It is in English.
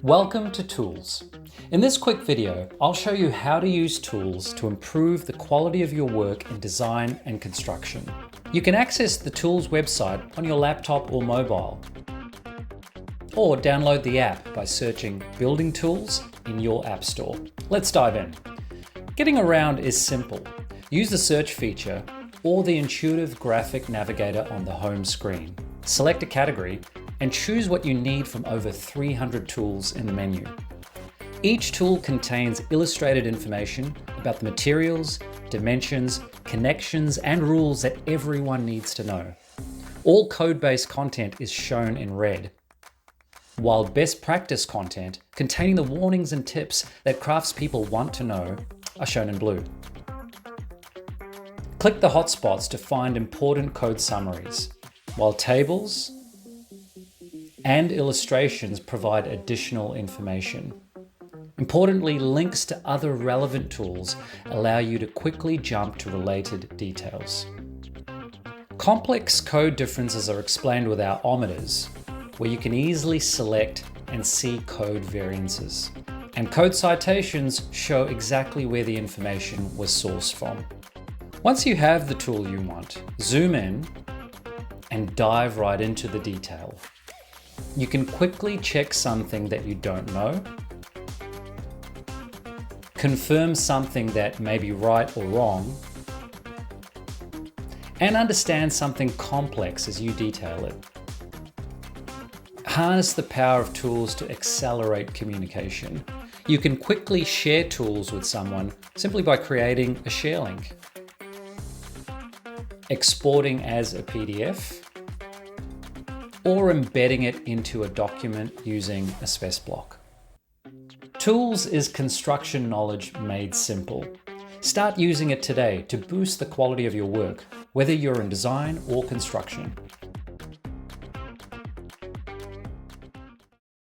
Welcome to Tools. In this quick video, I'll show you how to use tools to improve the quality of your work in design and construction. You can access the Tools website on your laptop or mobile, or download the app by searching Building Tools in your App Store. Let's dive in. Getting around is simple. Use the search feature or the intuitive graphic navigator on the home screen. Select a category and choose what you need from over 300 tools in the menu. Each tool contains illustrated information about the materials, dimensions, connections, and rules that everyone needs to know. All code-based content is shown in red, while best practice content containing the warnings and tips that craftspeople want to know are shown in blue. Click the hotspots to find important code summaries, while tables and illustrations provide additional information. Importantly, links to other relevant tools allow you to quickly jump to related details. Complex code differences are explained with our ometers, where you can easily select and see code variances. And code citations show exactly where the information was sourced from. Once you have the tool you want, zoom in and dive right into the detail. You can quickly check something that you don't know, confirm something that may be right or wrong, and understand something complex as you detail it. Harness the power of tools to accelerate communication. You can quickly share tools with someone simply by creating a share link, exporting as a PDF, or embedding it into a document using a spec block. Tools is construction knowledge made simple. Start using it today to boost the quality of your work, whether you're in design or construction.